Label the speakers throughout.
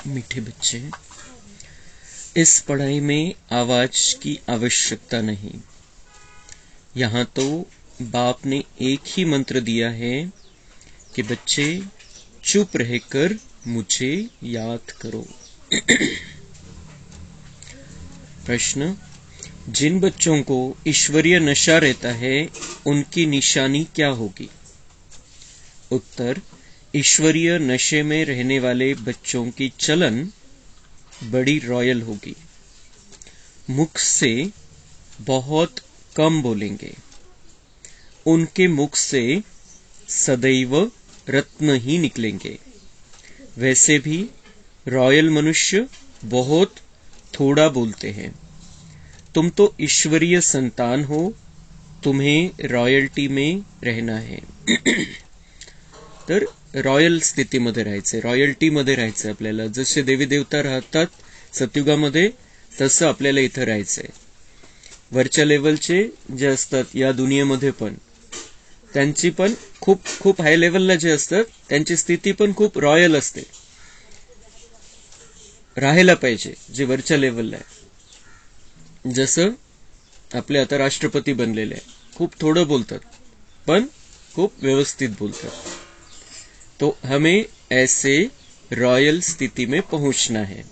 Speaker 1: मीठे बच्चे, इस पढ़ाई में आवाज की आवश्यकता नहीं। यहाँ तो बाप ने एक ही मंत्र दिया है कि बच्चे चुप रहकर मुझे याद करो। प्रश्न, जिन बच्चों को ईश्वरीय नशा रहता है उनकी निशानी क्या होगी? उत्तर, ईश्वरीय नशे में रहने वाले बच्चों की चलन बड़ी रॉयल होगी। मुख से बहुत कम बोलेंगे। उनके मुख से सदैव रत्न ही निकलेंगे। वैसे भी रॉयल मनुष्य बहुत थोड़ा बोलते हैं। तुम तो ईश्वरीय संतान हो, तुम्हें रॉयल्टी में रहना है। तर रॉयल स्थितीमध्ये राहायचंय, रॉयल्टीमध्ये राहायचंय आपल्याला। जसे देवी देवता राहतात सतयुगामध्ये, तसं आपल्याला इथं राहायचंय। वरच्या लेवलचे जे असतात या दुनियेमध्ये पण, त्यांची पण खूप खूप हाय लेवलला जे असतात त्यांची स्थिती पण खूप रॉयल असते। राहायला पाहिजे जे वरच्या लेवलला आहे। जसं आपले आता राष्ट्रपती बनलेले आहे, खूप थोडं बोलतात पण खूप व्यवस्थित बोलतात। तो हमें ऐसे रॉयल स्थिति में पहुंचना है।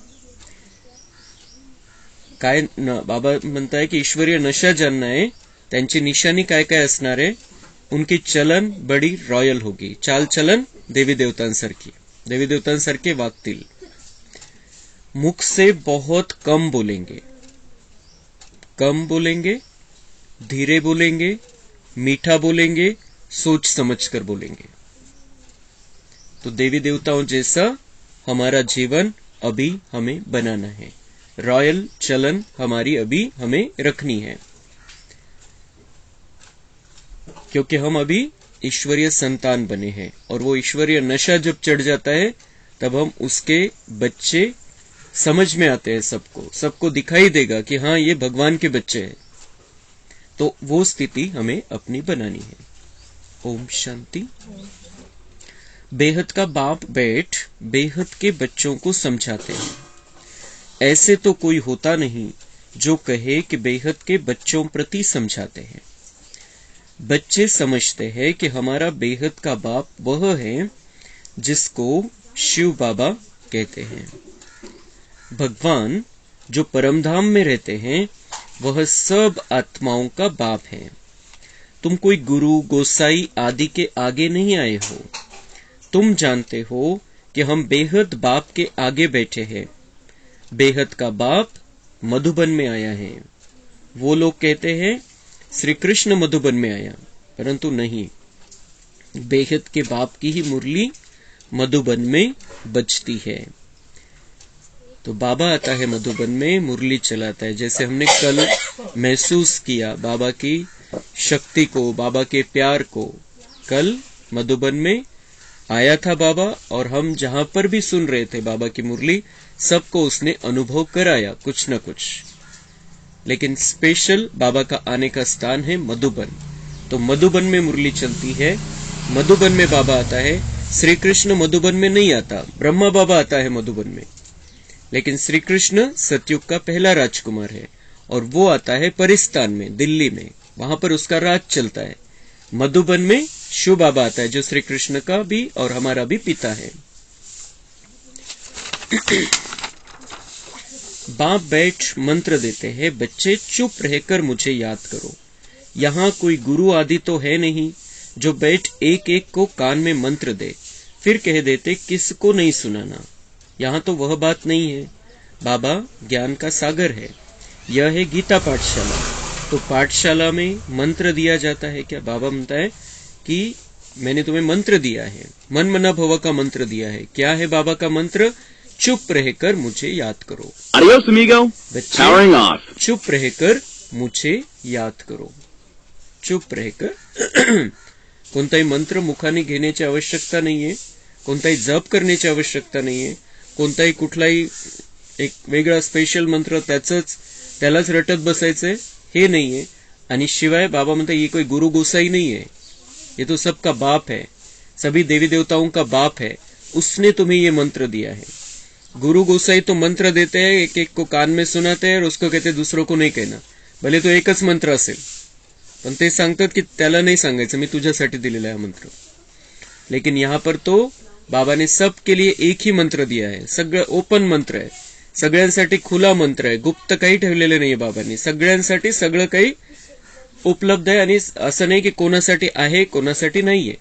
Speaker 1: काय बाबा म्हणताय की ईश्वरीय नशा ज्यांना आहे त्यांची निशानी काय काय असणार आहे? उनकी चलन बड़ी रॉयल होगी। चाल चलन देवी देवतांसारखी, देवी देवतांसारखे वागतील। मुख से बहुत कम बोलेंगे, कम बोलेंगे, धीरे बोलेंगे, मीठा बोलेंगे, सोच समझकर बोलेंगे। तो देवी देवताओं जैसा हमारा जीवन अभी हमें बनाना है। रॉयल चलन हमारी अभी हमें रखनी है, क्योंकि हम अभी ईश्वरीय संतान बने हैं। और वो ईश्वरीय नशा जब चढ़ जाता है तब हम उसके बच्चे समझ में आते हैं। सबको दिखाई देगा कि हाँ ये भगवान के बच्चे हैं। तो वो स्थिति हमें अपनी बनानी है। ओम शांति। बेहद का बाप बैठ बेहद के बच्चों को समझाते हैं। ऐसे तो कोई होता नहीं जो कहे कि बेहद के बच्चों प्रति समझाते हैं। बच्चे समझते हैं कि हमारा बेहद का बाप वह है जिसको शिव बाबा कहते हैं। भगवान जो परमधाम में रहते हैं वह सब आत्माओं का बाप है। तुम कोई गुरु गोसाई आदि के आगे नहीं आए हो। तुम जानते हो कि हम बेहद बाप के आगे बैठे हैं। बेहद का बाप मधुबन में आया है। वो लोग कहते हैं श्री कृष्ण मधुबन में आया, परंतु नहीं, बेहद के बाप की ही मुरली मधुबन में बजती है। तो बाबा आता है मधुबन में, मुरली चलाता है। जैसे हमने कल महसूस किया बाबा की शक्ति को, बाबा के प्यार को। कल मधुबन में आया था बाबा, और हम जहां पर भी सुन रहे थे बाबा की मुरली, सबको उसने अनुभव कराया कुछ न कुछ। लेकिन स्पेशल बाबा का आने का स्थान है मधुबन। तो मधुबन में मुरली चलती है, मधुबन में बाबा आता है। श्री कृष्ण मधुबन में नहीं आता, ब्रह्मा बाबा आता है मधुबन में। लेकिन श्री कृष्ण सतयुग का पहला राजकुमार है, और वो आता है परिस्तान में, दिल्ली में, वहां पर उसका राज चलता है। मधुबन में शिव बाबा आता है, जो श्री कृष्ण का भी और हमारा भी पिता है। बाप बैठ मंत्र देते हैं, बच्चे चुप रहकर मुझे याद करो। यहाँ कोई गुरु आदि तो है नहीं जो बैठ एक एक को कान में मंत्र दे, फिर कह देते किसको नहीं सुनाना। यहाँ तो वह बात नहीं है। बाबा ज्ञान का सागर है। यह है गीता पाठशाला। तो पाठशाला में मंत्र दिया जाता है क्या? बाबा म्हणता है कि मैंने तुम्हें मंत्र दिया है, मन मना भव का मंत्र दिया है। क्या है बाबा का मंत्र? चुप रहकर मुझे याद करो। बच्चे चुप रहकर मुझे याद करो। चुप रहकर कोणताही मंत्र मुखाने घेण्याची आवश्यकता नाहीये, कोणताही जप करण्याची आवश्यकता नाहीये, कोणताही कुठलाही एक वेगळा स्पेशल मंत्र त्यालाच रटत बसायचंय हे नाहीये. आणि शिवाय बाबा म्हणता ये कोई गुरु गोसाई नहीं है, ये तो सबका बाप है, सभी देवी देवताओं का बाप है, उसने तुम्हें ये मंत्र दिया है. गुरु गोसाई तो मंत्र देते हैं, एक एक को कान में सुनाते हैं और उसको कहते हैं दूसरों को नहीं कहना, भले तो एकच मंत्र असेल पण ते सांगतात की त्याला नाही सांगायचं, मी तुझ्यासाठी दिलेला आहे मंत्र. लेकिन यहाँ पर तो बाबा ने सबके लिए एक ही मंत्र दिया है, सगळं ओपन मंत्र आहे, सगळ्यांसाठी खुला मंत्र आहे, गुप्त काही ठेवलेले नाहीये बाबांनी, सगळ्यांसाठी सगळं काही उपलब्ध आहे. आणि असं नाही की कोणासाठी आहे कोणासाठी नाहीये,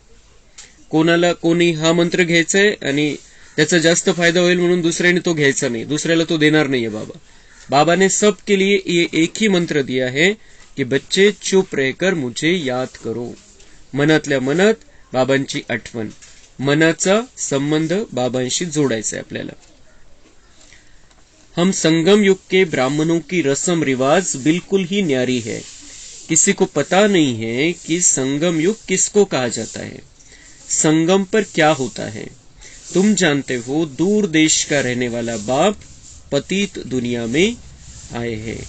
Speaker 1: कोणाला कोणी हा मंत्र घ्यायचाय आणि त्याचा जास्त फायदा होईल म्हणून दुसऱ्याने तो घ्यायचा नाही, दुसऱ्याला तो देणार नाहीये. बाबा ने सबके लिए ये एक ही मंत्र दिया है कि बच्चे चुप रहकर मुझे याद करो. मनातल्या मनात बाबांची आठवण, मनाचा संबंध बाबांशी जोडायचा आहे आपल्याला. हम संगम युग के ब्राह्मणों की रस्म रिवाज बिल्कुल ही न्यारी है. किसी को पता नहीं है कि संगम युग किसको कहा जाता है, संगम पर क्या होता है. तुम जानते हो दूर देश का रहने वाला बाप पतित दुनिया में आए हैं.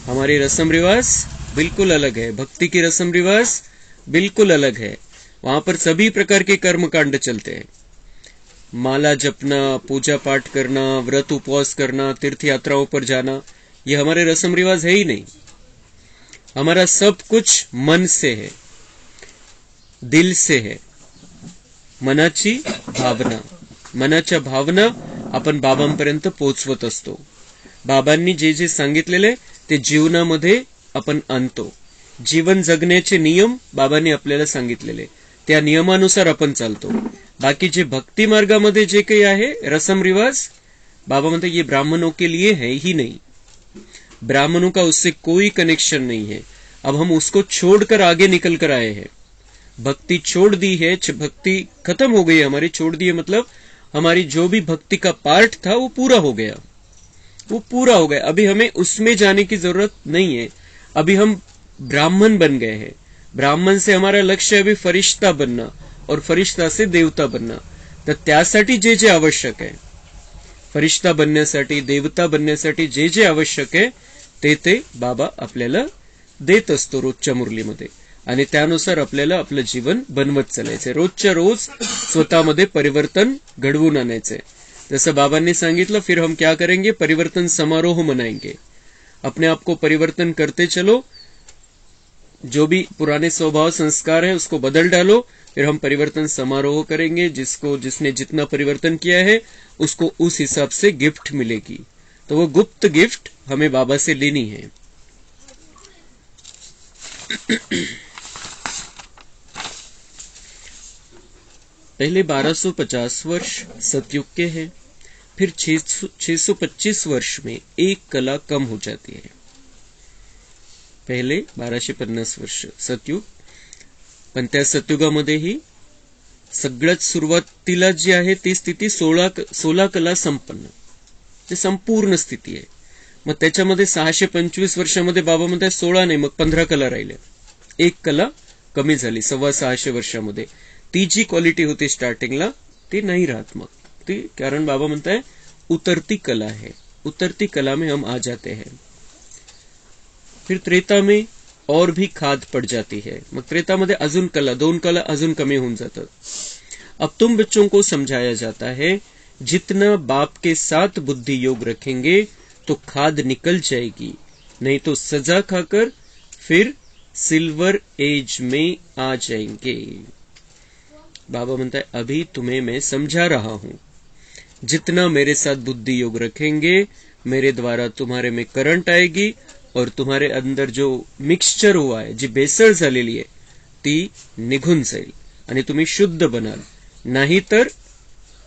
Speaker 1: हमारे रस्म रिवाज बिल्कुल अलग है, भक्ति की रस्म रिवाज बिल्कुल अलग है. वहां पर सभी प्रकार के कर्मकांड चलते हैं, माला जपना, पूजा पाठ करना, व्रत उपवास करना, तीर्थ यात्राओं पर जाना, ये हमारे रस्म रिवाज है ही नहीं. हमारा सब कुछ मन से है, दिल से है. मनाची भावना, मनाच्या भावना आपण बाबांपर्यंत पोहोचवत असतो. बाबांनी जे जे सांगितलेले ते जीवनामध्ये आपण आणतो. जीवन जगण्याचे नियम बाबांनी आपल्याला सांगितलेले, त्या नियमानुसार आपण चालतो. बाकी जे भक्ती मार्गामध्ये जे काही आहे रसम रिवाज, बाबा म्हणते ये ब्राह्मणों के लिए है ही नहीं, ब्राह्मणों का उससे कोई कनेक्शन नहीं है. अब हम उसको छोड़कर आगे निकल कर आए हैं. भक्ति छोड़ दी है, भक्ति खत्म हो गई है हमारी, छोड़ दी है मतलब हमारी जो भी भक्ति का पार्ट था वो पूरा हो गया, वो पूरा हो गया. अभी हमें उसमें जाने की जरूरत नहीं है. अभी हम ब्राह्मण बन गए हैं. ब्राह्मण से हमारा लक्ष्य अभी फरिश्ता बनना और फरिश्ता से देवता बनना. तर त्यासाठी जे जे आवश्यक आहे, फरिश्ता बनण्यासाठी, देवता बनण्यासाठी जे जे आवश्यक आहे ते बाबा आपल्याला देत असतो रोजच्या मुरलीमध्ये. आणि त्यानुसार आपल्याला आपलं जीवन बनवत चालायचंय. रोजच्या रोज स्वतःमध्ये परिवर्तन घडवून आणायचंय. जसं बाबांनी सांगितलं, फिर हम क्या करेंगे, परिवर्तन समारोह मनाएंगे. अपने आप को परिवर्तन करते चलो, जो भी पुराने स्वभाव संस्कार है उसको बदल डालो, फिर हम परिवर्तन समारोह करेंगे. जिसने जितना परिवर्तन किया है उसको उस हिसाब से गिफ्ट मिलेगी. तो वो गुप्त गिफ्ट हमें बाबा से लेनी है. पहले 1250 वर्ष सतयुग के हैं, फिर 625 वर्ष में एक कला कम हो जाती है. पहिले 1250 वर्ष सतयुग, पण त्या सतयुगामध्येही सगळ्यात सुरुवातीला जी आहे ती स्थिती 16 कला संपन्न, ते संपूर्ण स्थिती आहे. मग त्याच्यामध्ये 625 वर्षामध्ये बाबा म्हणतात 16 नाही, मग 15 कला राहिल्या, एक कला कमी झाली 625 वर्षामध्ये. ती जी क्वालिटी होती स्टार्टिंगला ती नाही राहत मग ती, कारण बाबा म्हणताय उतरती कला है, उतरती कला में हम आ जाते हैं. फिर त्रेता में और भी खाद पड़ जाती है. मग त्रेतामध्ये अजून कला, 2 कला अजून कमी होऊन जातात. अब तुम बच्चों को समझाया जाता है जितना बाप के साथ बुद्धि योग रखेंगे तो खाद निकल जाएगी, नहीं तो सजा खाकर फिर सिल्वर एज में आ जाएंगे. बाबा म्हणता है अभी तुम्हें मैं समझा रहा हूं, जितना मेरे साथ बुद्धि योग रखेंगे मेरे द्वारा तुम्हारे में करंट आएगी और तुम्हारे अंदर जो मिक्सचर हुआ है, जी भेसळ झालेली आहे ती निघून जाईल आणि तुम्ही शुद्ध बनाल.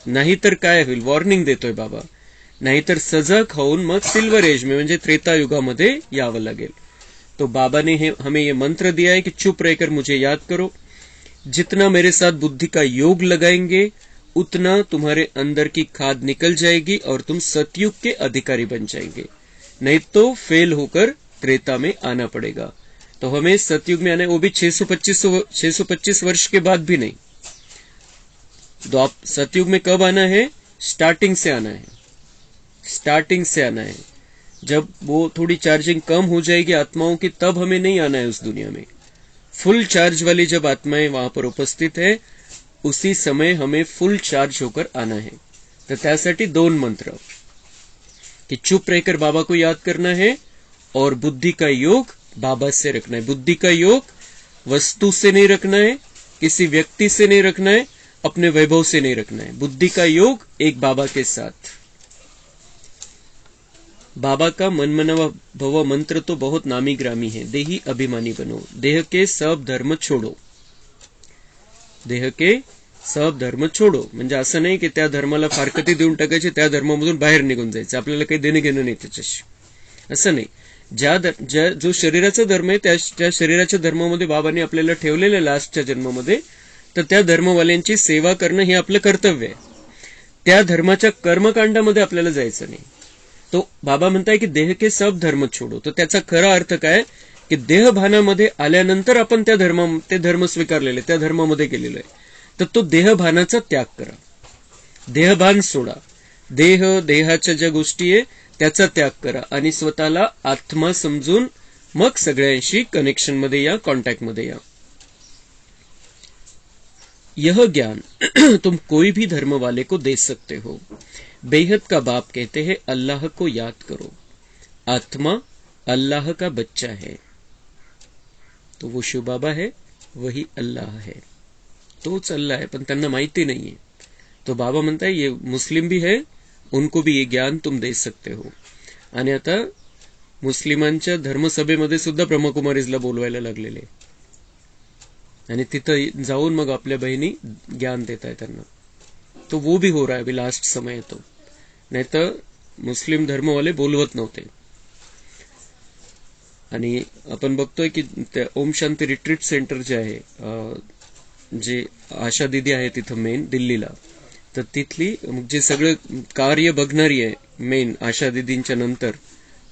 Speaker 1: नाहीतर काय होईल, वॉर्निंग देतोय बाबा, नाहीतर सजा खाऊन मग सिल्वर एज में म्हणजे त्रेता युगामध्ये यावं लागेल. तो बाबा ने हमें ये मंत्र दिया है कि चुप रहकर मुझे याद करो, जितना मेरे साथ बुद्धि का योग लगाएंगे उतना तुम्हारे अंदर की खाद निकल जाएगी और तुम सतयुग के अधिकारी बन जाएंगे, नहीं तो फेल होकर त्रेता में आना पड़ेगा. तो हमें सतयुग में आना है, वो भी 625 वर्ष के बाद भी नहीं। तो आप सतयुग में कब आना है? स्टार्टिंग से आना है, स्टार्टिंग से आना है। जब वो थोड़ी चार्जिंग कम हो जाएगी आत्माओं की, तब हमें नहीं आना है उस दुनिया में। फुल चार्ज वाली जब आत्माएं वहां पर उपस्थित है, उसी समय हमें फुल चार्ज होकर आना है। तर त्यासाठी 2 मंत्र कि चुप रहकर बाबा को याद करना है और बुद्धि का योग बाबा से रखना है। बुद्धि का योग वस्तु से नहीं रखना है, किसी व्यक्ति से नहीं रखना है, अपने वैभव से नहीं रखना है। बुद्धि का योग एक बाबा के साथ। बाबा का मनमना भव मंत्र तो बहुत नामी ग्रामी है। देही अभिमानी बनो, देह के सब धर्म छोडो, देह के सब धर्म छोडो। म्हणजे असं नाही की त्या धर्माला फारकती देऊन टाकायची, त्या धर्मामधून बाहेर निघून जायचं, आपल्याला काही देणं घेणं नाही त्याच्याशी, असं नाही। जो शरीराचा धर्म आहे त्या शरीराच्या धर्मामध्ये बाबांनी आपल्याला ठेवलेलं लास्टच्या जन्मामध्ये, तर त्या धर्मवाल्यांची सेवा करणं हे आपलं कर्तव्य आहे। त्या धर्माच्या कर्मकांडामध्ये आपल्याला जायचं नाही। तो बाबा म्हणताय की देह के सब धर्म छोडो, तो त्याचा खरा अर्थ काय की देहभानामध्ये आल्यानंतर आपण ते धर्म स्वीकारलेले, त्या धर्मामध्ये गेलेलो आहे, तर तो देहभानाचा त्याग करा, देहभान सोडा, देहाच्या ज्या गोष्टी आहे त्याचा त्याग करा आणि स्वतःला आत्मा समजून मग सगळ्यांशी कनेक्शन मध्ये या, कॉन्टॅक्ट मध्ये या। यह ज्ञान तुम कोई भी धर्म वाले को दे सकते हो। बेहद का बाप कहते हैं अल्लाह को याद करो। आत्मा अल्लाह का बच्चा है, तो वो शिव बाबा है, वही अल्लाह है, तोच अल्लाह है, पण त्यांना माहिती नाहीये। तो बाबा म्हणता है ये मुस्लिम भी है, उनको भी ये ज्ञान तुम दे सकते हो। आणि आता मुस्लिमांच्या धर्मसभेमध्ये सुद्धा ब्रह्मकुमारीजला बोलवायला लागलेले आणि तिथं जाऊन मग आपल्या बहिणी ज्ञान देत आहेत त्यांना। तो वो भी हो रहा है, अभी लास्ट समय है तो, नहीं तो मुस्लिम धर्मवाले बोलवत नव्हते। आणि आपण बघतोय की ओम शांती रिट्रीट सेंटर जे आहे, जे आशा दीदी आहे तिथं मेन दिल्लीला, तर तिथली जे सगळं कार्य बघणारी आहे मेन आशा दीदींच्या नंतर,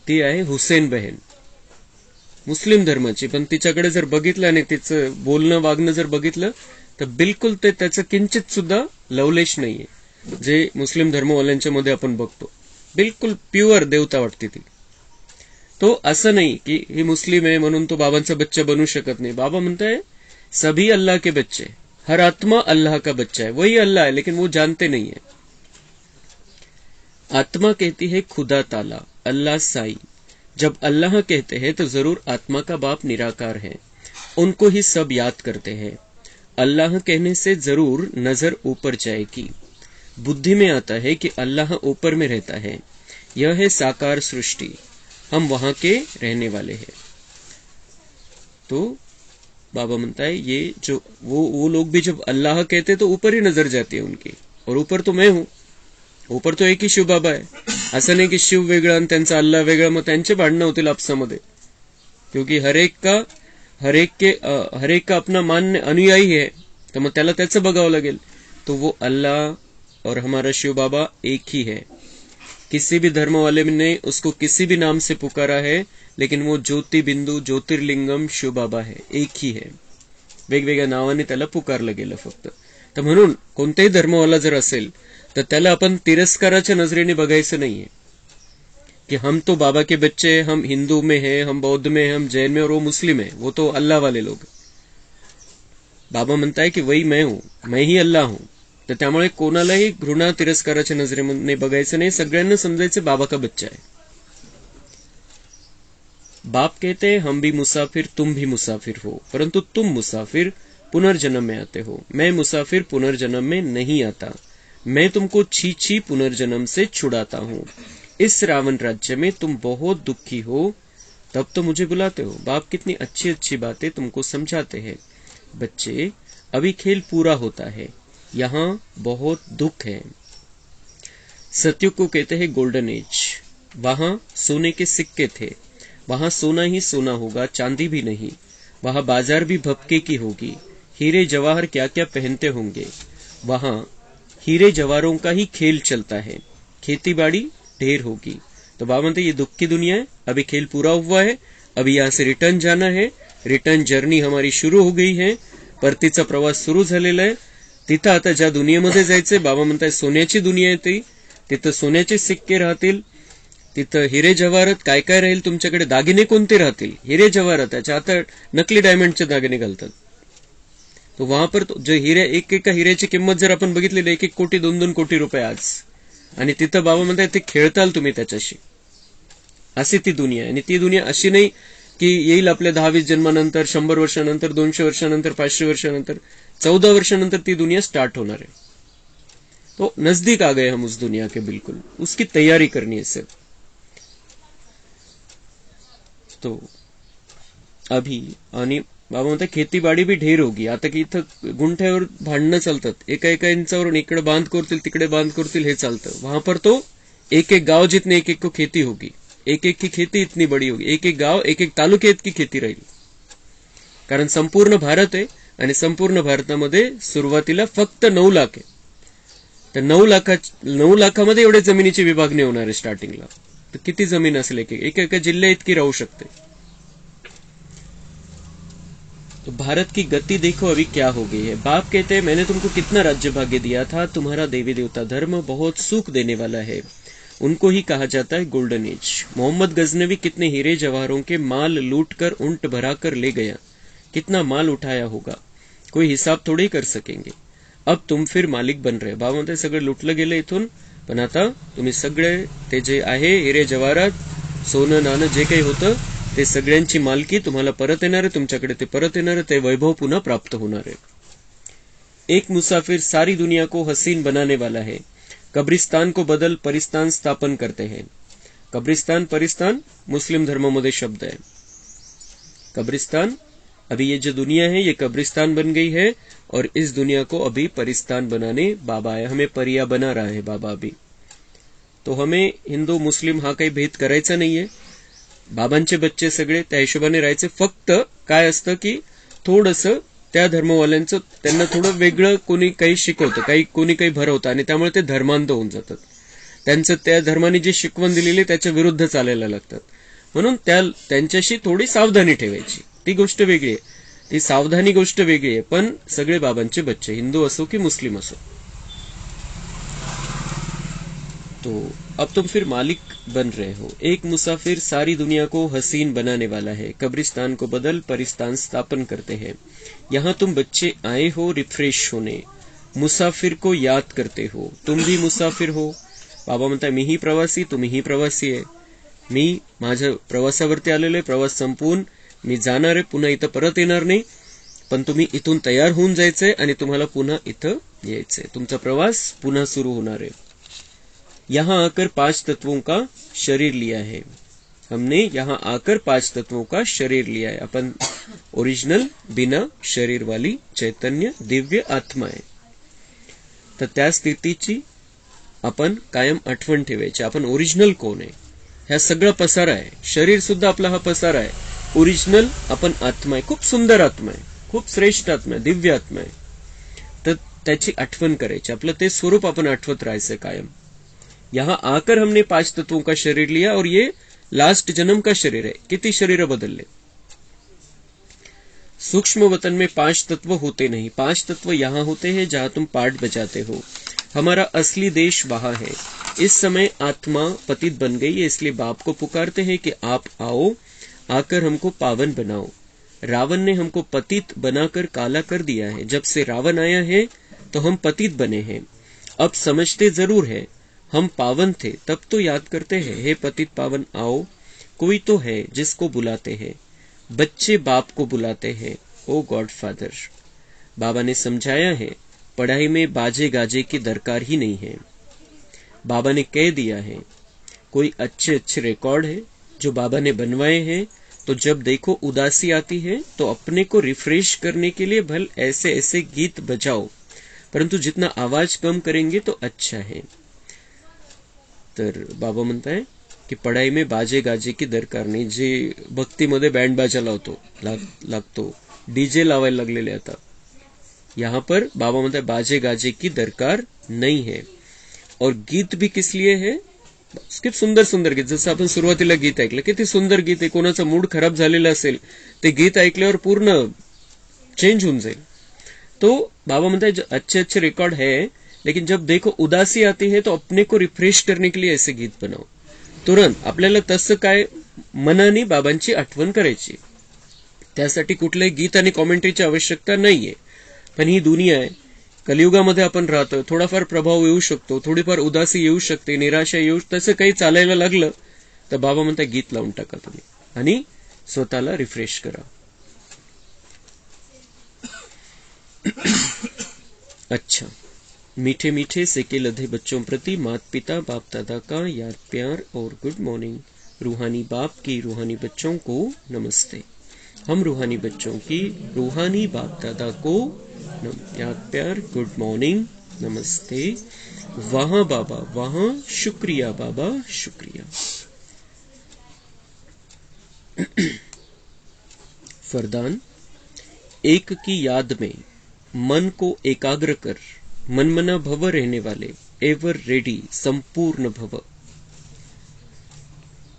Speaker 1: ती आहे हुसेन बहन, मुस्लिम धर्माची। पण तिच्याकडे जर बघितलं आणि तिचं बोलणं वागणं जर बघितलं तर बिलकुल त्याचं किंचित सुद्धा लवलेश नाहीये, जे मुस्लिम धर्मवाल्यांच्या मध्ये आपण बघतो। बिलकुल प्युअर देवता वाटते ती। तो असं नाही की ही मुस्लिम आहे म्हणून तो बाबांचा बच्चा बनू शकत नाही। बाबा म्हणताय सभी अल्लाह के बच्चे, हर आत्मा अल्लाह का बच्चा है, वही अल्लाह है, लेकिन वो जानते नहीं है। आत्मा कहती है खुदा ताला, अल्लाह साई। जब अल्लाह कहते हैं तो जरूर आत्मा का बाप निराकार है, उनको ही सब याद करते हैं। अल्लाह कहने से जरूर नजर ऊपर जाएगी। बुद्धि में आता है कि अल्लाह ऊपर में रहता है, यह है साकार सृष्टि, हम वहां के रहने वाले हैं। तो बाबा म्हणता है ये जो वो लोग भी जब अल्लाह कहते तो ऊपर ही नजर जाती है उनकी, और ऊपर तो मैं हूं, ऊपर तो एक ही शिव बाबा है। असं नाही की शिव वेगळा आणि त्यांचा अल्लाह वेगळा, मग त्यांचे भांडणं होतील आपसामध्ये, क्योंकि हर एक का अपना मान्य अनुयायी है, तो मग त्याला त्याचं बघावं लागेल। तो वो अल्लाह और हमारा शिव बाबा एक ही है। किसी भी धर्म वाले ने उसको किसी भी नाम से पुकारा है, लेकिन वो ज्योति बिंदू ज्योतिर्लिंगम शिव बाबा है, एक ही है। वेगवेगळ्या नावाने त्याला पुकारलं गेलं फक्त। तर म्हणून कोणताही धर्मवाला जर असेल तर त्याला आपण तिरस्काराच्या नजरेने बघायचं नाहीये कि हम तो बाबा के बच्चे हैं, हम हिंदू में हैं, हम बौद्ध में हैं, हम जैन में, और वो मुस्लिम है, वो तो अल्लाह वाले लोग। बाबा म्हणता है कि वही मैं हूं, मैं ही अल्लाह हूं। तर त्यामुळे कोणालाही घृणा तिरस्काराच्या नजरेने बघायचं नाही, सगळ्यांना समजायचं बाबा का बच्चा है। बाप कहते हैं हम भी मुसाफिर, तुम भी मुसाफिर हो, परंतु तुम मुसाफिर पुनर्जन्म में आते हो, मैं मुसाफिर पुनर्जन्म में नहीं आता। मैं तुमको छी छी पुनर्जन्म से छुड़ाता हूं। इस रावण राज्य में तुम बहुत दुखी हो, तब तो मुझे बुलाते हो। बाप कितनी अच्छी अच्छी बातें तुमको समझाते हैं। बच्चे अभी खेल पूरा होता है, यहाँ बहुत दुख है। सतयुग को कहते हैं गोल्डन एज। वहां सोने के सिक्के थे, वहां सोना ही सोना होगा, चांदी भी नहीं। वहां बाजार भी भपके की होगी, हीरे जवाहर क्या क्या पहनते होंगे। वहां हीरे जवाहरों का ही खेल चलता है, खेती बाड़ी ढेर होगी। तो बाबा म्हणते ये दुख की दुनिया है, अभी खेल पूरा हुआ है, अभी यहां से रिटर्न जाना है, रिटर्न जर्नी हमारी सुरू हो गई है, परतीचा प्रवास सुरू झालेला आहे. तिथं आता ज्या दुनियेमध्ये जायचंय, बाबा म्हणताय सोन्याची दुनिया आहे ती, तिथं सोन्याचे सिक्के राहतील, तिथं हिरे जवाहरात काय काय राहील, तुमच्याकडे दागिने कोणते राहतील, हिरे जवाहरात, त्याच्या आता नकली डायमंडचे दागिने घालतात. तो वहां पर जो हिरे, एक हिऱ्याची किंमत जर आपण बघितली 1-1 कोटी 2-2 कोटी रुपये आज, आणि तिथं बाबा म्हणताय ते खेळताल तुम्ही त्याच्याशी, अशी ती दुनिया आहे. आणि ती दुनिया अशी नाही की येईल आपल्या 10-20 जन्मानंतर, 100 वर्षानंतर, 200 वर्षानंतर, 500 वर्षानंतर, 14 वर्षानंतर ती दुनिया स्टार्ट होणार आहे. तो नजदीक आ गए हम उस दुनिया के, बिल्कुल उसकी तैयारी करनी है सिर्फ. तो अभी आणि बाबा म्हणतात खेतीबाडी भी ढेर होगी. आता की इथं गुंठ्यावर भांडणं चालतात, एका इंचावरून इकडे बांध करतील तिकडे बांध करतील, हे चालतं. वहां पर तो एक गाव जितने एक को खेती होगी, एक की खेती इतनी बड़ी होगी, एक गाव एक तालुके इतकी खेती राहील. कारण संपूर्ण भारत आहे आणि संपूर्ण भारतामध्ये सुरुवातीला फक्त 9 लाख आहे. तर 9 लाखामध्ये एवढे जमिनीची विभागणी होणार आहे स्टार्टिंगला. तर किती जमीन असेल, एक जिल्ह्या इतकी राहू शकते. तो भारत की गति देखो अभी क्या हो गई है. बाप कहते हैं मैंने तुमको कितना राज्य भाग्य दिया था, तुम्हारा देवी देवता धर्म बहुत सुख देने वाला है. उनको ही कहा जाता है गोल्डन एज. मोहम्मद गजनवी कितने हीरे जवाहरों के माल लूट कर ऊंट भरा कर ले गया, कितना माल उठाया होगा, कोई हिसाब थोड़ी कर सकेंगे. अब तुम फिर मालिक बन रहे. बाबा म्हणते सगळं लुटलं गेलं इथून, पण आता तुम्ही सगळे ते जे आहे हिरे जवाहरात, सोनं नाणं जे काही होतं ते सगळ्यांची मालकी तुम्हाला परत येणार आहे, तुमच्याकडे ते परत येणार आहे, ते वैभव पुन्हा प्राप्त होणार आहे. एक मुसाफिर सारी दुनिया को हसीन बनाने वाला है, कब्रिस्तान को बदल परिस्तान स्थापन करते हैं. कब्रिस्तान परिस्तान मुस्लिम धर्मामध्ये शब्द है. कब्रिस्तान, अभी ये जो दुनिया है ये कब्रिस्तान बन गई है, और इस दुनिया को अभी परिस्तान बनाने बाबा है, हमें परिया बना रहा है बाबा अभी. तो हमें हिंदू मुस्लिम हा काही भेद करायचा नाहीये. बाबांचे बच्चे सगळे त्या हिशोबाने राहायचे. फक्त काय असतं की थोडंसं त्या धर्मवाल्यांचं त्यांना थोडं वेगळं कोणी काही शिकवतं, कोणी काही भरवतं, आणि त्यामुळे ते धर्मांध होऊन जातात. त्यांचं त्या धर्माने जी शिकवण दिलेली त्याच्या विरुद्ध चालायला लागतात. म्हणून त्यांच्याशी थोडी सावधानी ठेवायची, ती गोष्ट वेगळी आहे, ती सावधानी गोष्ट वेगळी आहे. पण सगळे बाबांचे बच्चे, हिंदू असो की मुस्लिम असो. तो अब तुम फिर मालिक बन रहे हो. एक मुसाफिर सारी दुनिया को हसीन बनाने वाला है, कब्रिस्तान को बदल परिस्तान स्थापन करते हैं. यहाँ तुम बच्चे आए हो रिफ्रेश होने, मुसाफिर को याद करते हो. तुम भी मुसाफिर हो. बाबा म्हणताय मीही प्रवासी, तुम्हीही प्रवासी आहे. मी माझ्या प्रवासावरती आलेलो आहे, प्रवास संपवून मी जाणार आहे, पुन्हा इथं परत येणार नाही. पण तुम्ही इथून तयार होऊन जायचंय आणि तुम्हाला पुन्हा इथं यायचंय. तुमचा प्रवास पुन्हा सुरू होणार आहे. यहाँ आकर 5 तत्वों का शरीर लिया है. हमने यहाँ आकर 5 तत्वों का शरीर लिया है. अपन ओरिजिनल बिना शरीर वाली चैतन्य दिव्य आत्मा आहे. तर त्या स्थितीची आपण कायम आठवण ठेवायची. आपण ओरिजिनल कोण आहे, ह्या सगळा पसारा आहे. शरीर सुद्धा आपला हा पसारा आहे. ओरिजिनल आपण आत्मा आहे, खूप सुंदर आत्मा आहे, खूप श्रेष्ठ आत्मा आहे, दिव्य आत्मा आहे. तर त्याची आठवण करायची, आपलं ते स्वरूप आपण आठवत राहायचं कायम. यहाँ आकर हमने 5 तत्वों का शरीर लिया, और ये लास्ट जन्म का शरीर है. किती शरीर बदलले. सूक्ष्म वतन में 5 तत्व होते नहीं, 5 तत्व यहाँ होते हैं जहां तुम पार्ट बजाते हो. हमारा असली देश वहां है. इस समय आत्मा पतित बन गई है, इसलिए बाप को पुकारते हैं कि आप आओ, आकर हमको पावन बनाओ. रावण ने हमको पतित बनाकर काला कर दिया है. जब से रावण आया है तो हम पतित बने हैं. अब समझते जरूर है हम पावन थे, तब तो याद करते हैं, हे पतित पावन आओ. कोई तो है जिसको बुलाते हैं, बच्चे बाप को बुलाते हैं, ओ गॉड फादर. बाबा ने समझाया है पढ़ाई में बाजे गाजे की दरकार ही नहीं है. बाबा ने कह दिया है कोई अच्छे रिकॉर्ड है जो बाबा ने बनवाए हैं. तो जब देखो उदासी आती है तो अपने को रिफ्रेश करने के लिए भल ऐसे ऐसे गीत बजाओ, परंतु जितना आवाज कम करेंगे तो अच्छा है. तर बाबा म्हणताय की पढाई में बाजे गाजे की दरकार नाही. जे भक्तीमध्ये बँड बाजा लागतो, डीजे लावायला लागलेले आता. यहाँ पर बाबा म्हणताय बाजे गाजे की दरकार नहीं है. और गीत भी किस लिए है, खूप सुंदर सुंदर गीत, जसं आपण सुरुवातीला गीत ऐकलं, किती सुंदर गीत आहे. कोणाचा मूड खराब झालेला असेल ते गीत ऐकल्यावर पूर्ण चेंज होऊन जाईल. तो बाबा म्हणता है अच्छे अच्छे रिकॉर्ड है, लेकिन जब देखो उदासी आती है तो अपने को रिफ्रेश करने के लिए ऐसे गीत बनाओ. तुरंत आपल्याला तसं काय मनाने बाबांची आठवण करायची. त्यासाठी कुठलंही गीत आणि कॉमेंट्रीची आवश्यकता नाहीये. पण ही दुनिया आहे, कलियुगामध्ये आपण राहतो, थोडाफार प्रभाव येऊ शकतो, थोडीफार उदासी येऊ शकते, निराशा येऊ, तसं काही चालायला लागलं तर बाबा म्हणता गीत लावून टाका तुम्ही आणि स्वतःला रिफ्रेश करा. अच्छा, मीठे मीठे सेके लधे बच्चों प्रति माता पिता बाप दादा का याद प्यार और गुड मॉर्निंग. रूहानी बाप की रूहानी बच्चों को नमस्ते. हम रूहानी बच्चों की रूहानी बाप दादा को याद प्यार गुड मॉर्निंग नमस्ते. वहां बाबा वहां, शुक्रिया बाबा शुक्रिया. वरदान. एक की याद में मन को एकाग्र कर, मनमना भव रहने वाले, एवर रेडी संपूर्ण भव.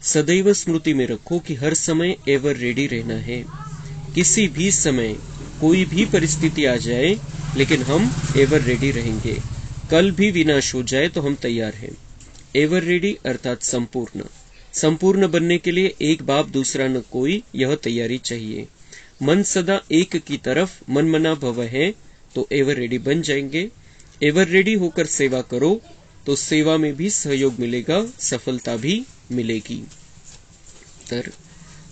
Speaker 1: सदैव स्मृति में रखो कि हर समय एवर रेडी रहना है. किसी भी समय कोई भी परिस्थिति आ जाए, लेकिन हम एवर रेडी रहेंगे. कल भी विनाश हो जाए तो हम तैयार हैं. एवर रेडी अर्थात संपूर्ण. संपूर्ण बनने के लिए एक बाप दूसरा न कोई, यह तैयारी चाहिए. मन सदा एक की तरफ मनमना भव है तो एवर रेडी बन जाएंगे. एवर रेडी होकर सेवा करो तो सेवा में भी सहयोग मिलेगा, सफलता भी मिलेगी. तर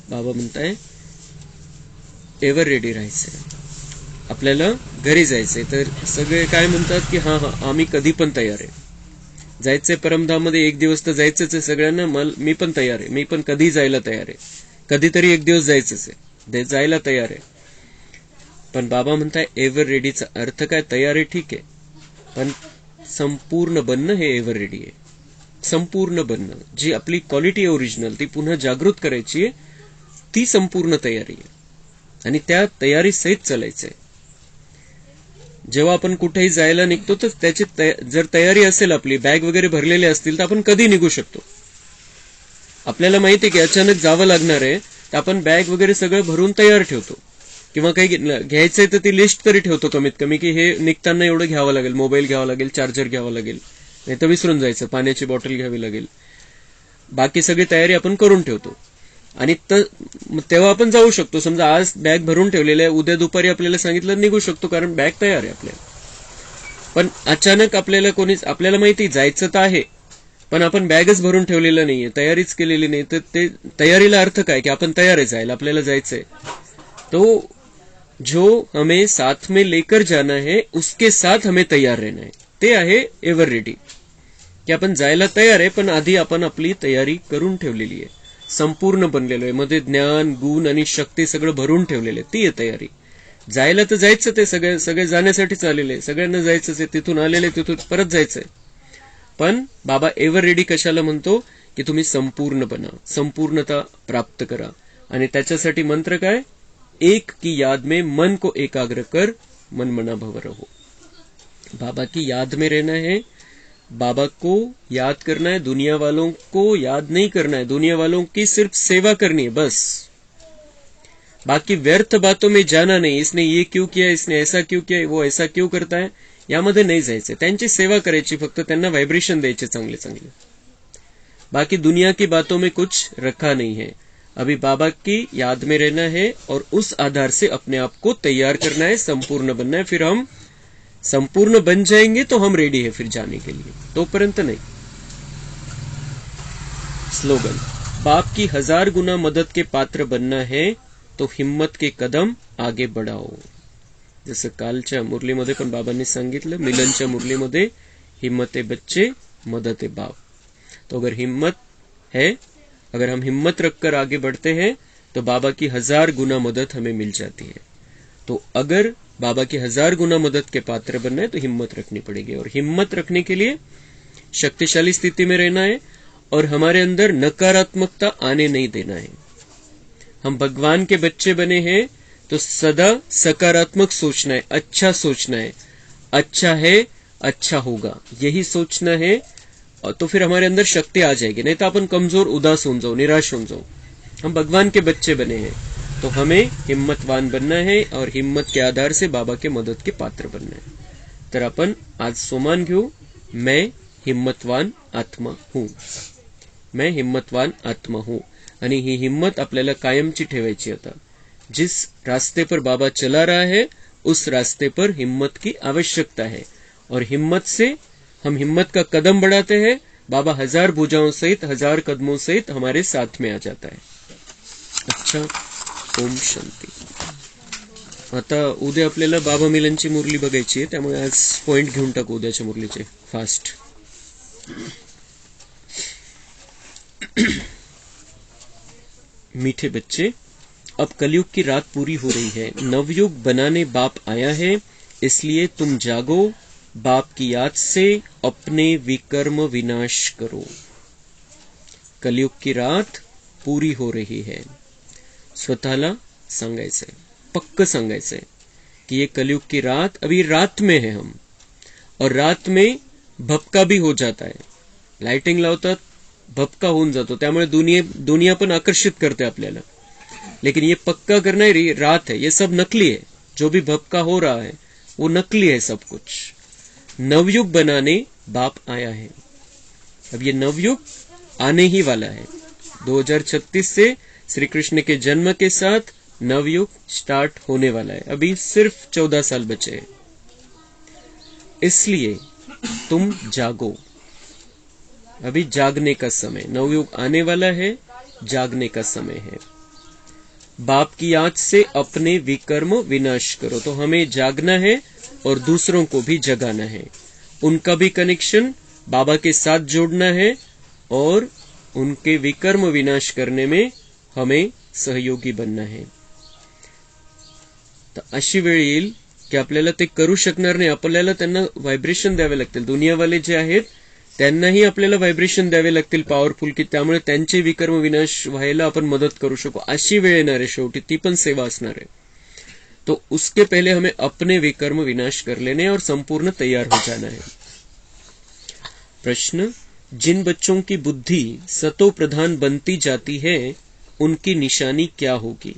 Speaker 1: बाबा म्हणताय एवर रेडी राहायचंय. आपल्याला घरी जायचंय तर सगळे काय म्हणतात की हा आम्ही कधी पण तयार आहे. जायचंय परमधाम मध्ये, एक दिवस तर जायचंच आहे सगळ्यांना. मी पण तयार आहे, मी पण कधी जायला तयार आहे. कधीतरी एक दिवस जायचंच आहे, जायला तयार आहे. पण बाबा म्हणताय एव्हर रेडीचा अर्थ काय? तयार आहे ठीक आहे, पण संपूर्ण बनणं हे एव्हर रेडी आहे. संपूर्ण बनणं, जी आपली क्वालिटी आहे ओरिजिनल, ती पुन्हा जागृत करायची आहे, ती संपूर्ण तयारी आहे. आणि त्या तयारी सहित चालायचंय. जेव्हा आपण कुठेही जायला निघतो तर त्याची जर तयारी असेल, आपली बॅग वगैरे भरलेले असतील, तर आपण कधी निघू शकतो. आपल्याला माहिती आहे की अचानक जावं लागणार आहे, तर आपण बॅग वगैरे सगळं भरून तयार ठेवतो. किंवा काही घ्यायचंय तर ती लिस्ट तरी ठेवतो कमीत कमी, की हे निघताना एवढं घ्यावं लागेल, मोबाईल घ्यावा लागेल, चार्जर घ्यावा लागेल, नाही तर विसरून जायचं, पाण्याची बॉटल घ्यावी लागेल. बाकी सगळी तयारी आपण करून ठेवतो आणि तेव्हा आपण जाऊ शकतो. समजा आज बॅग भरून ठेवलेली आहे, उद्या दुपारी आपल्याला सांगितलं निघू शकतो, कारण बॅग तयार आहे आपल्याला. पण अचानक आपल्याला माहिती जायचं तर आहे, पण आपण बॅगच भरून ठेवलेलं नाहीये, तयारीच केलेली नाही, तर ते तयारीला अर्थ काय? की आपण तयार आहे जायला, आपल्याला जायचंय. तो जो हमें साथ में लेकर जाना है, उसके साथ हमें तैयार रहना है, ते आहे एव्हर रेडी. की आपण जायला तयार आहे, पण आधी आपण आपली तयारी करून ठेवलेली आहे, संपूर्ण बनलेलो आहे, मध्ये ज्ञान गुण आणि शक्ती सगळं भरून ठेवलेलं आहे, ती आहे तयारी. जायला तर जायचं, ते सगळे जाण्यासाठीच आलेले आहे, सगळ्यांना जायचंच आहे, तिथून आलेले तिथून परत जायचंय. पण बाबा एव्हर रेडी कशाला म्हणतो? की तुम्ही संपूर्ण बना, संपूर्णता प्राप्त करा. आणि त्याच्यासाठी मंत्र काय? एक की याद में मन को एकाग्र कर, मन मना भव रहो. बाबा की याद में रहना है, बाबा को याद करना है, दुनिया वालों को याद नहीं करना है, दुनिया वालों की सिर्फ सेवा करनी है बस. बाकी व्यर्थ बातों में जाना नहीं, इसने ये क्यों किया, इसने ऐसा क्यों किया, वो ऐसा क्यों करता है, यामध्ये नाही जायचं. त्यांची सेवा करायची, फक्त त्यांना व्हायब्रेशन द्यायचे चांगले चांगले. बाकी दुनिया की बातों में कुछ रखा नहीं है. अभी बाबा की याद में रहना है और उस आधार से अपने आप को तैयार करना है, संपूर्ण बनना है. फिर हम संपूर्ण बन जाएंगे तो हम रेडी है फिर जाने के लिए, तोपर्यंत नहीं. स्लोगन. बाप की 1000 गुना मदद के पात्र बनना है तो हिम्मत के कदम आगे बढ़ाओ. जसं कालच्या मुरलीमध्ये पण बाबांनी सांगितलं, मिलनच्या मुरलीमध्ये, हिम्मते बच्चे मदत बाप. तो अगर हिम्मत है, अगर हम हिम्मत रखकर आगे बढ़ते हैं तो बाबा की 1000 गुना मदद हमें मिल जाती है. तो अगर बाबा की 1000 गुना मदद के पात्र बनना है तो हिम्मत रखनी पड़ेगी. और हिम्मत रखने के लिए शक्तिशाली स्थिति में रहना है और हमारे अंदर नकारात्मकता आने नहीं देना है. हम भगवान के बच्चे बने हैं तो सदा सकारात्मक सोचना है, अच्छा सोचना है. अच्छा है, अच्छा होगा, यही सोचना है. तो फिर हमारे अंदर शक्ति आ जाएगी, नहीं तो अपन कमजोर, उदास हो जाओ, निराश हो जाओ। हम भगवान के बच्चे बने हैं तो हमें हिम्मतवान बनना है और हिम्मत के आधार से बाबा के मदत के पात्र बनना है. तर आपण आज सोमान घेऊ, मैं हिम्मतवान आत्मा हूं. मैं हिम्मतवान आत्मा हूं. आणि ही हिम्मत आपल्याला कायमची ठेवायची. आता जिस रास्ते पर बाबा चला रहा है उस रास्ते पर हिम्मत की आवश्यकता है और हिम्मत से हम हिम्मत का कदम बढ़ाते हैं. बाबा 1000 भुजाओं सहित 1000 कदमों सहित हमारे साथ में आ जाता है. अच्छा, ओम शांती. आता उद्या आपल्याला बाबा मिलनची मुरली बघायची आहे, त्यामुळे आज पॉइंट घेऊन टाकू उद्याच्या मुरलीचे फास्ट. मीठे बच्चे, अब कलयुग की रात पूरी हो रही है. नवयुग बनाने बाप आया है, इसलिए तुम जागो. बाप की याद से अपने विकर्म विनाश करो. कलयुग की रात पूरी हो रही है. स्वतःला सांगायचंय, पक्क सांगायचंय कि ये कलयुग की रात, अभी रात में है हम, और रात में भपका भी हो जाता है. लाइटिंग लावतात, भपका होऊन जातो, त्यामुळे दुनिया पण आकर्षित करते आपल्याला. लेकिन ये पक्का करना रात है. ये सब नकली है. जो भी भपका हो रहा है वो नकली है सब कुछ. नवयुग बनाने बाप आया है. अब ये नवयुग आने ही वाला है. 2036 से श्री कृष्ण के जन्म के साथ नवयुग स्टार्ट होने वाला है. अभी सिर्फ 14 साल बचे हैं. इसलिए तुम जागो. अभी जागने का समय, नवयुग आने वाला है, जागने का समय है. बाप की याद से अपने विकर्म विनाश करो. तो हमें जागना है और दूसरों को भी जगाना है. उनका भी कनेक्शन बाबा के साथ जोड़ना है और उनके विकर्म विनाश करने में हमें सहयोगी बनना है. तर अशी वेळ येईल की आपल्याला ते करू शकणार नाही. आपल्याला त्यांना व्हायब्रेशन द्यावे लागतील. दुनियावाले जे आहेत त्यांनाही आपल्याला व्हायब्रेशन द्यावे लागतील पॉवरफुल, की त्यामुळे त्यांचे विकर्म विनाश व्हायला आपण मदत करू शकू. अशी वेळ येणार आहे शेवटी, ती पण सेवा असणार आहे. तो उसके पहले हमें अपने विकर्म विनाश कर लेने और संपूर्ण तैयार हो जाना है. प्रश्न, जिन बच्चों की बुद्धि सतो प्रधान बनती जाती है उनकी निशानी क्या होगी?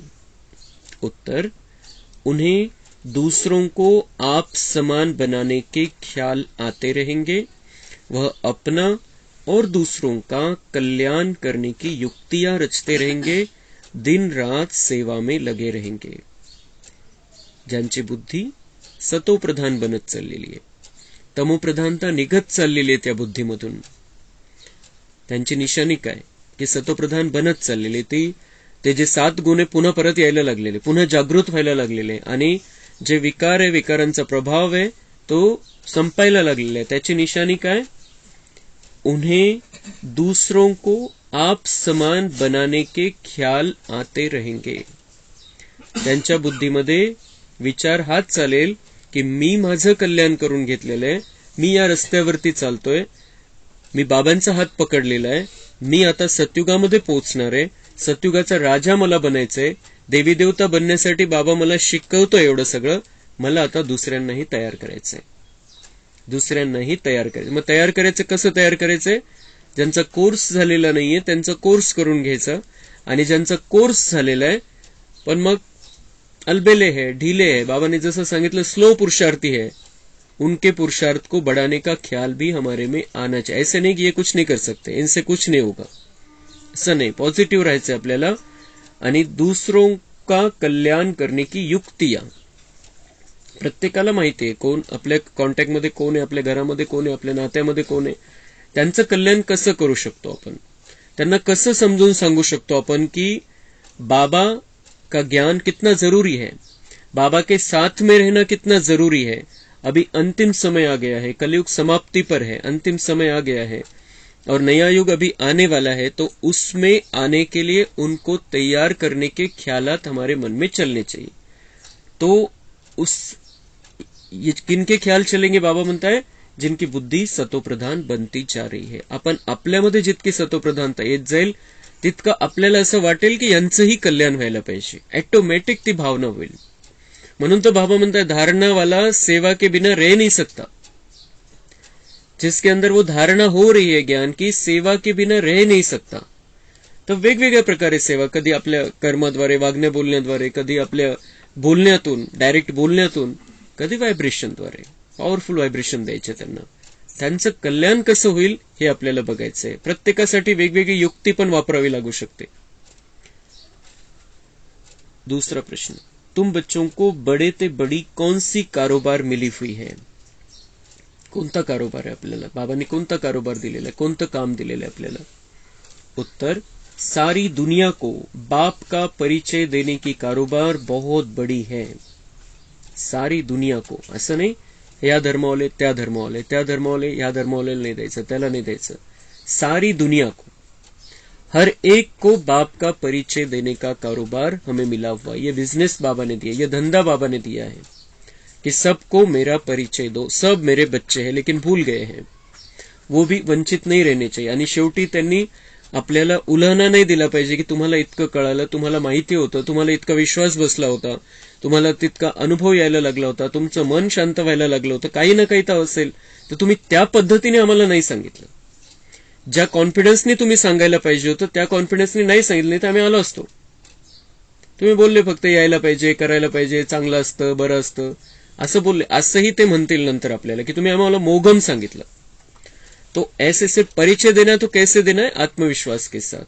Speaker 1: उत्तर, उन्हें दूसरों को आप समान बनाने के ख्याल आते रहेंगे. वह अपना और दूसरों का कल्याण करने की युक्तियां रचते रहेंगे. दिन रात सेवा में लगे रहेंगे. ज्यांची बुद्धी सतोप्रधान बनत चाललेली आहे, तमोप्रधानता निघत चाललेली आहे त्या बुद्धीमधून, त्यांची निशाणी काय की सतोप्रधान बनत चाललेले. ते जे 7 गुणे पुन्हा परत यायला लागलेले, पुन्हा जागृत व्हायला लागलेले, आणि जे विकार आहे, विकारांचा प्रभाव आहे, तो संपायला लागलेला आहे. त्याची निशाणी काय? उन्हें दूसरों को आप समान बनाने के ख्याल आते रहेंगे. त्यांच्या बुद्धीमध्ये विचार हाच चालेल की मी माझं कल्याण करून घेतलेलं आहे, मी या रस्त्यावरती चालतोय, मी बाबांचा हात पकडलेला आहे, मी आता सतयुगामध्ये पोहोचणार आहे, सतयुगाचा राजा मला बनायचंय, देवी देवता बनण्यासाठी बाबा मला शिकवतोय एवढं सगळं, मला आता दुसऱ्यांनाही तयार करायचंय. दुसऱ्यांनाही तयार करायचं. मग तयार करायचं कसं तयार करायचंय? ज्यांचा कोर्स झालेला नाहीये त्यांचा कोर्स करून घ्यायचा, आणि ज्यांचा कोर्स झालेला आहे पण मग अलबेले है, ढीले है, बाबा ने जैसा सांगितलं स्लो पुरुषार्थी है, उनके पुरुषार्थ को बढ़ाने का ख्याल भी हमारे में आना चाहिए. ऐसे नहीं कि ये कुछ नहीं कर सकते, इनसे कुछ नहीं होगा, असं नाही. पॉझिटिव्ह राहायचं आपल्याला. आणि दूसरों का कल्याण करने की युक्तियां, प्रत्येकाला माहिती आहे कोण आपल्या कॉन्टॅक्टमध्ये कोण आहे, आपल्या घरामध्ये कोण आहे, आपल्या नात्यामध्ये कोण आहे, त्यांचं कल्याण कसं करू शकतो आपण, त्यांना कसं समजून सांगू शकतो आपण की बाबा का ज्ञान कितना जरूरी है, बाबा के साथ में रहना कितना जरूरी है. अभी अंतिम समय आ गया है, कलयुग समाप्ति पर है, अंतिम समय आ गया है और नया युग अभी आने वाला है. तो उसमें आने के लिए उनको तैयार करने के ख्यालात हमारे मन में चलने चाहिए. तो उस किनके ख्याल चलेंगे? बाबा म्हणता है जिनकी बुद्धी सतोप्रधान बनती जा रही है. आपण आपल्यामध्ये जितकी सतोप्रधानता येत जाईल तितकं आपल्याला असं वाटेल की यांचंही कल्याण व्हायला पाहिजे. ऑटोमॅटिक ती भावना होईल. म्हणून तर बाबा म्हणतात धारणा वाला सेवा के बिना रह नहीं सकता. जिसके अंदर वो धारणा हो रही है ज्ञान की, सेवा के बिना रह नाही सकता. तर वेगवेगळ्या प्रकारे सेवा, कधी आपल्या कर्माद्वारे, वागण्या बोलण्याद्वारे, कधी आपल्या बोलण्यातून, डायरेक्ट बोलण्यातून, कधी व्हायब्रेशनद्वारे, पॉवरफुल व्हायब्रेशन द्यायचे त्यांना. त्यांचं कल्याण कसं होईल हे आपल्याला बघायचंय. प्रत्येकासाठी वेगवेगळी युक्ती पण वापरावी लागू शकते. दूसरा प्रश्न, तुम बच्चों को बड़े ते बड़ी कौन सी कारोबार मिली हुई है? कोणता कारोबार आहे आपल्याला? बाबांनी कोणता कारोबार दिलेला आहे? कोणतं काम दिलेलं आहे आपल्याला? उत्तर, सारी दुनिया को बाप का परिचय देने की कारोबार बहुत बड़ी है. सारी दुनिया को, असं नाही या धर्मावाले त्या धर्मावाले, त्या धर्मावाले या धर्मावाले नहीं द्यायचं, त्याला नहीं द्यायचं. सारी दुनिया को, हर एक को बाप का परिचय देने का कारोबार हमें मिला हुआ. ये बिजनेस बाबा ने दिया, ये धंधा बाबा ने दिया है कि सबको मेरा परिचय दो. सब मेरे बच्चे हैं, लेकिन भूल गए हैं. वो भी वंचित नहीं रहने चाहिए. आणि शेवटी त्यांनी आपल्याला उलाहना नाही दिला पाहिजे की तुम्हाला इतकं कळालं, तुम्हाला माहिती होतं, तुम्हाला इतका विश्वास बसला होता, तुम्हाला तितका अनुभव यायला लागला होता, तुमचं मन शांत व्हायला लागलं होतं, काही ना काही तर असेल, तर तुम्ही त्या पद्धतीने आम्हाला नाही सांगितलं. ज्या कॉन्फिडन्सनी तुम्ही सांगायला पाहिजे होतं त्या कॉन्फिडन्सनी नाही सांगितलं, नाही तर आम्ही आलो असतो. तुम्ही बोलले फक्त यायला पाहिजे, करायला पाहिजे, चांगलं असतं, बरं असतं असं बोलले. असंही ते म्हणतील नंतर आपल्याला की तुम्ही आम्हाला मोगम सांगितलं. तो ऐसे से परिचय देना तो कैसे देना है? आत्मविश्वास के साथ.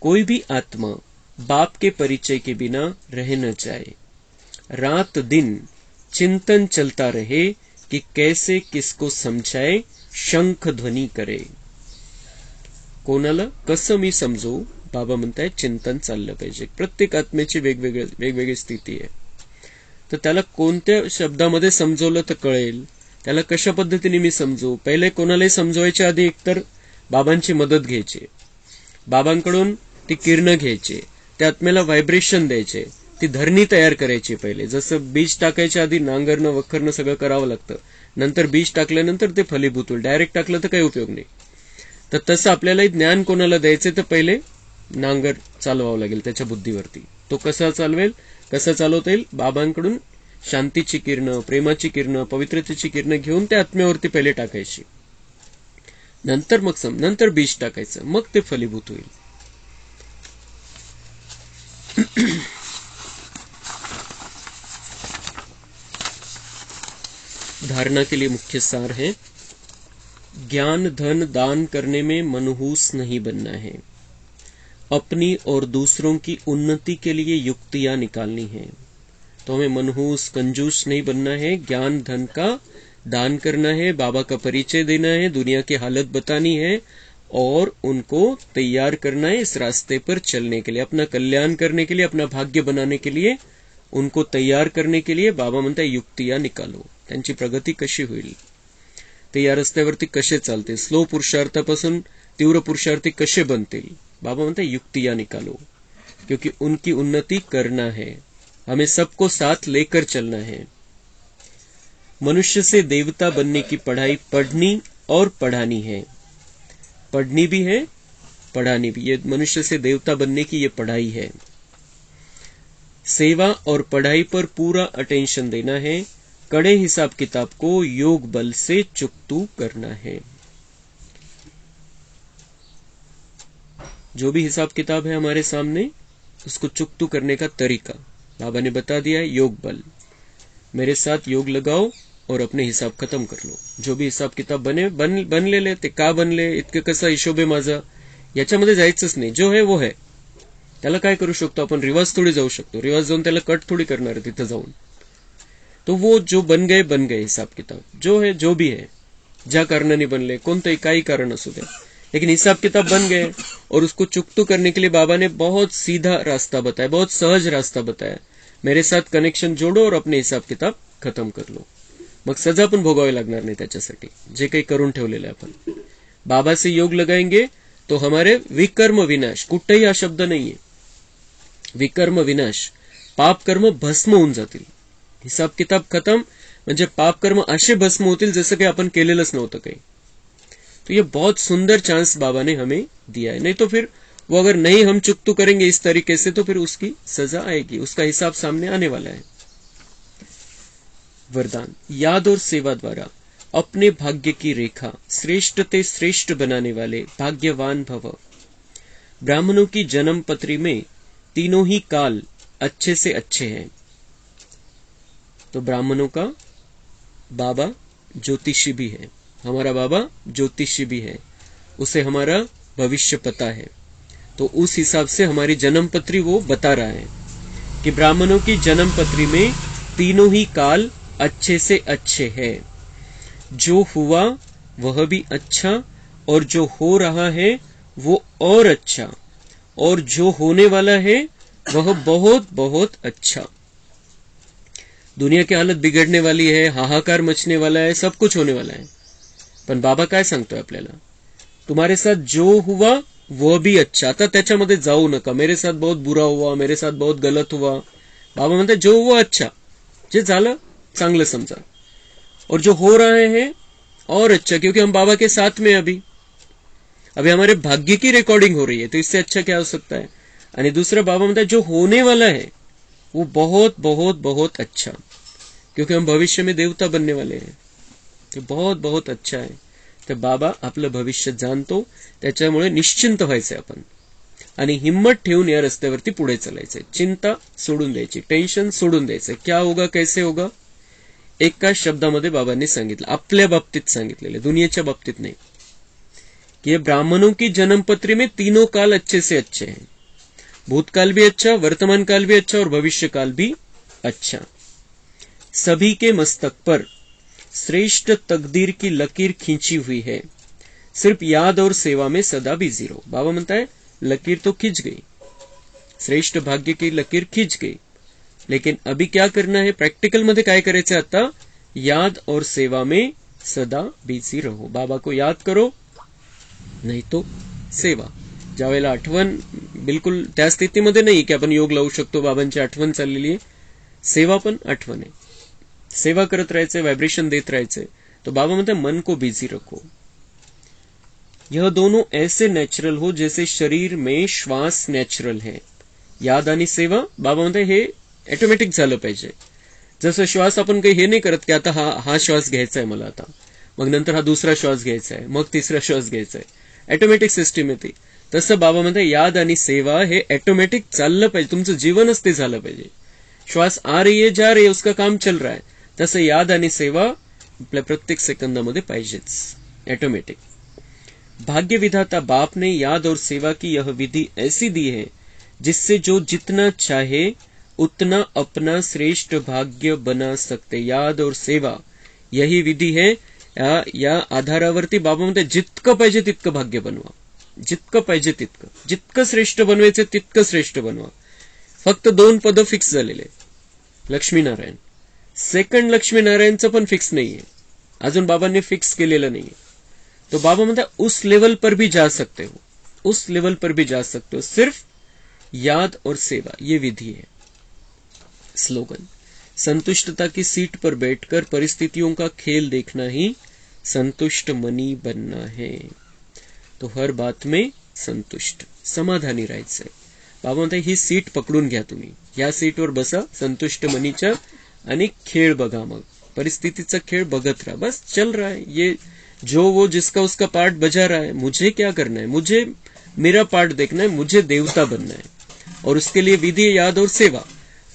Speaker 1: कोई भी आत्मा बाप के परिचय के बिना रह न जाए. रात दिन चिंतन चलता रहे कि कैसे किसको समझाए, शंख ध्वनी करे. कोणाला कसं मी समजू? बाबा म्हणताय चिंतन चाललं पाहिजे. प्रत्येक आत्म्याची वेगवेगळी स्थिती आहे. तर त्याला कोणत्या शब्दामध्ये समजवलं तर कळेल, त्याला कशा पद्धतीने मी समजू. पहिले कोणालाही समजवायच्या आधी एकतर बाबांची मदत घ्यायची, बाबांकडून ती किरणं घ्यायची, त्या आत्म्याला व्हायब्रेशन द्यायचे, ती धरणी तयार करायची. पहिले जसं बीज टाकायच्या आधी नांगरणं वखरणं सगळं करावं लागतं, नंतर बीज टाकल्यानंतर ते फलीभूत होईल. डायरेक्ट टाकलं तर काही उपयोग नाही. तर तसं आपल्यालाही ज्ञान कोणाला द्यायचं तर पहिले नांगर चालवावं लागेल त्याच्या बुद्धीवरती. तो कसा चालवेल, कसं चालवता येईल? बाबांकडून शांतीची किरणं, प्रेमाची किरणं, पवित्रतेची किरणं घेऊन त्या आत्म्यावरती पहिले टाकायची, नंतर मग नंतर बीज टाकायचं, मग ते फलीभूत होईल. धारणा के लिए मुख्य सार है, ज्ञान धन दान करने में मनहूस नहीं बनना है. अपनी और दूसरों की उन्नति के लिए युक्तियां निकालनी है. तो हमें मनहूस कंजूस नहीं बनना है. ज्ञान धन का दान करना है, बाबा का परिचय देना है, दुनिया की हालत बतानी है और उनको तैयार करना है इस रास्ते पर चलने के लिए, अपना कल्याण करने के लिए, अपना भाग्य बनाने के लिए, उनको तैयार करने के लिए बाबा म्हणतात युक्तियां निकालो. त्यांची प्रगती कशी होईल, ते या रस्त्यावरती कसे चालतील, स्लो पुरुषार्थापासून तीव्र पुरुषार्थी कसे बनतील. बाबा म्हणतात युक्तियां निकालो, क्योंकि उनकी उन्नति करना है, हमें सबको साथ लेकर चलना है. मनुष्य से देवता बनने की पढ़ाई पढ़नी और पढ़ानी है. पढ़नी भी है, पढ़ानी भी. ये मनुष्य से देवता बनने की ये पढ़ाई है. सेवा और पढ़ाई पर पूरा अटेंशन देना है. कड़े हिसाब किताब को योग बल से चुकतू करना है. जो भी हिसाब किताब है हमारे सामने, उसको चुकतू करने का तरीका बाबा ने बता दिया है. योग बल, मेरे साथ योग लगाओ और अपने हिसाब खत्म कर लो. जो भी हिसाब किताब बनलेले ते का बनले, इतकं कसा हिशोब आहे माझा, याच्यामध्ये जायचंच नाही. जो है वो है. त्याला काय करू शकतो आपण? रिवाज थोडी जाऊ शकतो. रिवाज जाऊन त्याला कट थोडी करणार आहे तिथं जाऊन. तो वो जो बन गए हिसाब किताब, जो है जो भी है, ज्या कारणाने बनले, कोणतंही काही कारण असू द्या, लेकिन हिसाब किताब बन गए. और उसको चुकतू करने के लिए बाबा ने बहुत सीधा रास्ता बताया, बहुत सहज रास्ता बताया. मेरे साथ कनेक्शन जोडो और अपने हिसाब किताब खत्म कर लो. मग सजा पण भोगावी लागणार नाही त्याच्यासाठी, जे काही करून ठेवलेलं आहे आपण. बाबा से योग लगाएंगे तो हमारे विकर्म विनाश, कुठेही हा शब्द नाहीये, विकर्म विनाश, पाप कर्म भस्म होऊन जातील. हिसाब किताब खत्म म्हणजे पाप कर्म असे भस्म होतील जसं काही आपण केलेलंच नव्हतं काही. तो ये बहुत सुंदर चांस बाबा ने हमें दिया है. नहीं तो फिर वो अगर नहीं हम चुकतू करेंगे इस तरीके से तो फिर उसकी सजा आएगी, उसका हिसाब सामने आने वाला है. वरदान, याद और सेवा द्वारा अपने भाग्य की रेखा श्रेष्ठ ते श्रेष्ठ बनाने वाले भाग्यवान भव। ब्राह्मणों की जन्म पत्री में तीनों ही काल अच्छे से अच्छे हैं। तो ब्राह्मणों का बाबा ज्योतिषी भी है, हमारा बाबा ज्योतिषी भी है, उसे हमारा भविष्य पता है। तो उस हिसाब से हमारी जन्म पत्री वो बता रहा है कि ब्राह्मणों की जन्म पत्री में तीनों ही काल अच्छे से अच्छे हैं। जो हुआ वह भी अच्छा, और जो हो रहा है वो और अच्छा, और जो होने वाला है वह बहुत बहुत अच्छा। दुनिया की हालत बिगड़ने वाली है, हाहाकार मचने वाला है, सब कुछ होने वाला है, पण बाबा काय सांगतोय आपल्याला, तुम्हारे साथ जो हुआ वह भी अच्छा। आता त्याच्यामध्ये जाऊ नका, मेरे साथ बहुत बुरा हुआ, मेरे साथ बहुत गलत हुआ। बाबा म्हणतात जो हुआ अच्छा, जे झालं चांगलं समजा, और जो हो रहा है और अच्छा, क्योंकि हम बाबा के साथ में अभी हमारे भाग्य की रिकॉर्डिंग हो रही है, तो इससे अच्छा क्या हो सकता है। आणि दूसरा बाबा म्हणतात जो होने वाला है वो बहुत बहुत बहुत अच्छा, क्योंकि हम भविष्य में देवता बनने वाले हैं, तो बहुत बहुत अच्छा है। तर बाबा आपलं भविष्य जाणतो, त्याच्यामुळे निश्चिंत व्हायचंय आपण आणि हिम्मत ठेवून या रस्त्यावरती पुढे चालायचंय। चिंता सोडून द्यायची, टेन्शन सोडून द्यायचं। क्या होगा कैसे होगा एका शब्दामध्ये बाबांनी सांगितलं, आपल्या बाबतीत सांगितलेलं, दुनियेच्या बाबतीत नाही, कि ये ब्राह्मणों की जन्मपत्री में तीनों काल अच्छे से अच्छे हैं। भूतकाल भी अच्छा, वर्तमान काल भी अच्छा, और भविष्य काल भी अच्छा। सभी के मस्तक पर श्रेष्ठ तकदीर की लकीर खींची हुई है, सिर्फ याद और सेवा में सदा बिजी रहो। बाबा म्हणता है लकीर तो खींच गई, श्रेष्ठ भाग्य की लकीर खींच गई, लेकिन अभी क्या करना है, प्रैक्टिकल मध्ये काय करायचं आता, याद और सेवा में सदा बिजी रहो। बाबा को याद करो, नाही तो सेवा। ज्यावेळेला आठवण बिलकुल त्या स्थितीमध्ये नाही की आपण योग लावू शकतो, बाबांची आठवण चाललेली आहे, सेवा पण आठवण आहे, सेवा करत राहायचे, वाइब्रेशन देत राहायचे। तो बाबा म्हणते मन को बिजी रखो। यह दोनों ऐसे नेचुरल हो जैसे शरीर में श्वास नेचुरल है। याद आणि सेवा बाबा म्हणते हे ऑटोमॅटिक झालं पाहिजे। जसं श्वास आपण काही हे नाही करत की आता हा श्वास घ्यायचा आहे मला आता, मग नंतर हा दुसरा श्वास घ्यायचा आहे, मग तिसरा श्वास घ्यायचा आहे, ऑटोमॅटिक सिस्टीम येते। तसं बाबा म्हणते याद आणि सेवा हे ऑटोमॅटिक चाललं पाहिजे, तुमचं जीवनच ते झालं पाहिजे। श्वास आ रही है जा रही है, उसका काम चल रहा है, तसं याद आणि सेवा आपल्या प्रत्येक सेकंदामध्ये पाहिजेच, ऑटोमॅटिक। भाग्य विधाता बाप ने याद और सेवा की यह विधि ऐसी दी है जिससे जो जितना चाहे उतना अपना श्रेष्ठ भाग्य बना सकते। याद और सेवा यही विधि है, या आधारावरती बाबा म्हणते जितकं पाहिजे तितकं भाग्य बनवा, जितकं पाहिजे तितकं, जितकं श्रेष्ठ बनवायचं तितकं श्रेष्ठ बनवा। फक्त 2 पद फिक्स झालेले, लक्ष्मीनारायण। सेकंड लक्ष्मीनारायणचं पण फिक्स नाहीये, अजून बाबांनी फिक्स केलेलं नाहीये। तो बाबा म्हणता उस लेवल पर भी जा सकते हो, उस लेवल पर भी जा सकते हो, सिर्फ याद और सेवा ये विधि है। स्लोगन, संतुष्टता की सीट पर बैठकर परिस्थितियों का खेल देखना ही संतुष्ट मनी बनना है। तो हर बात में संतुष्ट, समाधानी राहायचंय। बाबा म्हणता ही सीट पकडून घ्या तुम्ही, या सीटवर बसा संतुष्ट मनीच्या आणि खेळ बघा, मग परिस्थितीचा खेळ बघत राहा, बस चल रहा है ये, जो वो जिसका उसका पार्ट बजा रहा है, मुझे क्या करना है, मुझे मेरा पार्ट देखना है, मुझे देवता बनना है, और उसके लिए विधि याद और सेवा,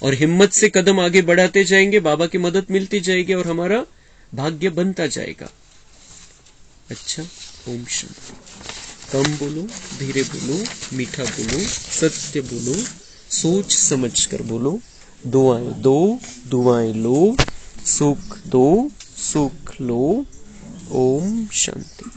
Speaker 1: और हिम्मत से कदम आगे बढ़ाते जाएंगे, बाबा की मदद मिलती जाएगी और हमारा भाग्य बनता जाएगा। अच्छा, ओम शांति। कम बोलो, धीरे बोलो, मीठा बोलो, सत्य बोलो, सोच समझ कर बोलो, दुआएं दो, दुआएं लो, सुख दो, सुख लो। ओम शांति।